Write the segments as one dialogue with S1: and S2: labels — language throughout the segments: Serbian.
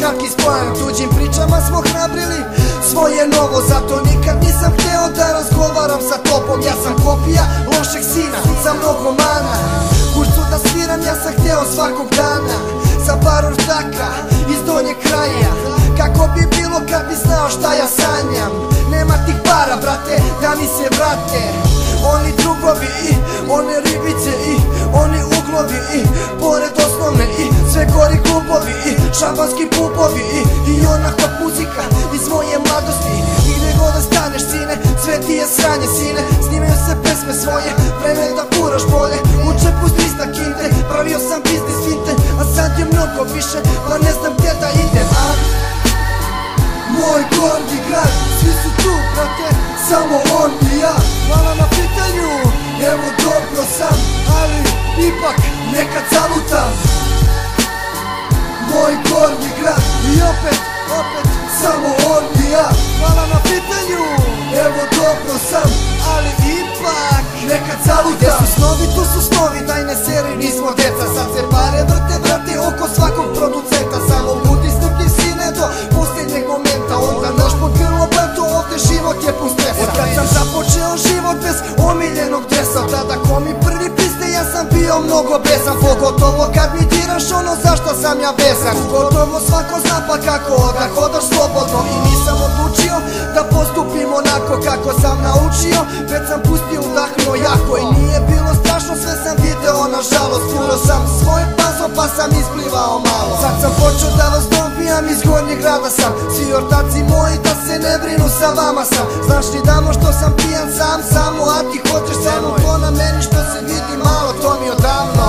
S1: kratki spojan, tuđim pričama smo hrabrili svoje novo. Zato nikad nisam hteo da razgovaram sa topom. Ja sam kopija lošeg sina sa mnogo mana. Kurcu da sviram ja sam hteo svakog dana sa par ortaka iz donjeg kraja. Kako bi bilo kad bi znao šta ja sanjam. Nema tih para brate da mi se vrate. Oni drugovi i one ribice i oni uglovi i pored osnovne i sve gori klubovi i šampanski pupovi i ona hot muzika iz moje mladosti. I gdje god da staneš sine, sve ti je sranje sine. Snimaju se pesme svoje, vreme da furaš bolje. U čepu 300 kinte, pravio sam biznis finte, a sad je mnogo više, pa ne znam gdje da idem. A moj gornji grad, svi su tu brate, samo on i ja. Hvala na pitanju, evo dobro sam, ali ipak nekad zalutam. Moj gornji grad i opet samo on i ja. Hvala na pitanju, evo dobro sam, ali ipak nekad zalutam. Gdje su snovi, tu su snovi, daj ne seri, nismo deca. Sad se pare vrte oko svakog producenta. Samo budi strpljiv sine do posljednjeg momenta. Onda nož pod grlo bantu, ovdje život je pun stresa. Od kad sam započeo život bez omiljenog dresa, tada ko mi prvi piste ja sam bio mnogo besan. Pogotovo kad mi diraš ono zašto sam ja vezan. Gotovo svako zna pa kako da hodaš slobodno. I nisam odlučio da postupim onako kako sam naučio, već sam pustio udahnuo jako. I nije bilo strašno, sve sam video nažalost. Furo sam svoje pazo pa sam isplivao malo. Sad sam počeo da vas dobijam, iz gornjeg grada sam. Svi ortaci moji da se ne brinu, sa vama sam. Znaš li damo što sam pijan sam samo, a ti hoćeš samo to na meni što se vidi malo, to mi odavno.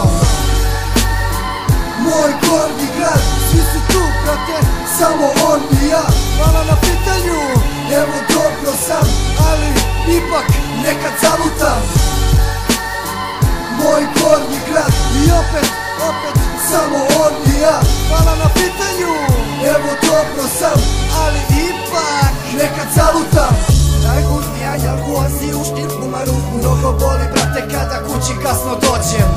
S1: Moj gornji grad, svi su tu brate, samo on i ja. Hvala na pitanju, evo dobro sam, ali ipak nekad zalutam. Moj gornji grad i opet samo on i ja. Hvala na pitanju, evo dobro sam, ali ipak nekad zalutam. Najgurnija jalku osi u štirku maruku. Mnogo boli brate kada kući kasno dođem.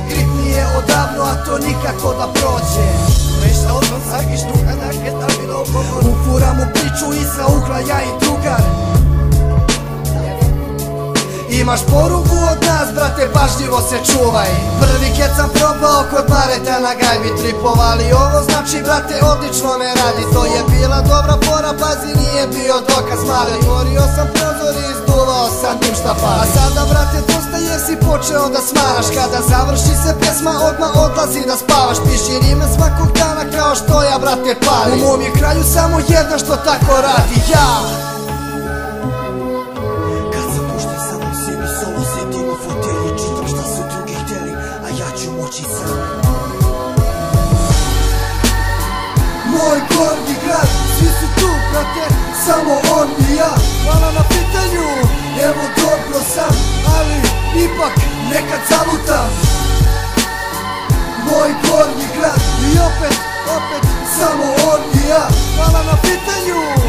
S1: Grip mi je odavno, a to nikako da prođe. Ufuram u priču iza ugla ja i drugar. Imaš poruku od nas brate, pažljivo se čuvaj. Prvi ket sam probao kod Mareta na gajbi tripovali. Ovo znači brate odlično me radi. To je bila dobra fora, pazi nije bio dokaz mali. Otvorio sam prozor i izduvao sam dim šta pali. A sada brate dosta jer si počeo da smaraš. Kada završi se pesma odmah odlazi da spavaš. Piši rime svakog dana kao što ja brate palim. U mom je kraju samo jedna što tako radi ja. Moj gornji grad, svi su tu brate, samo on i ja. Hvala na pitanju, evo dobro sam, ali ipak nekad zalutam. Moj gornji grad i opet samo on i ja. Hvala na pitanju.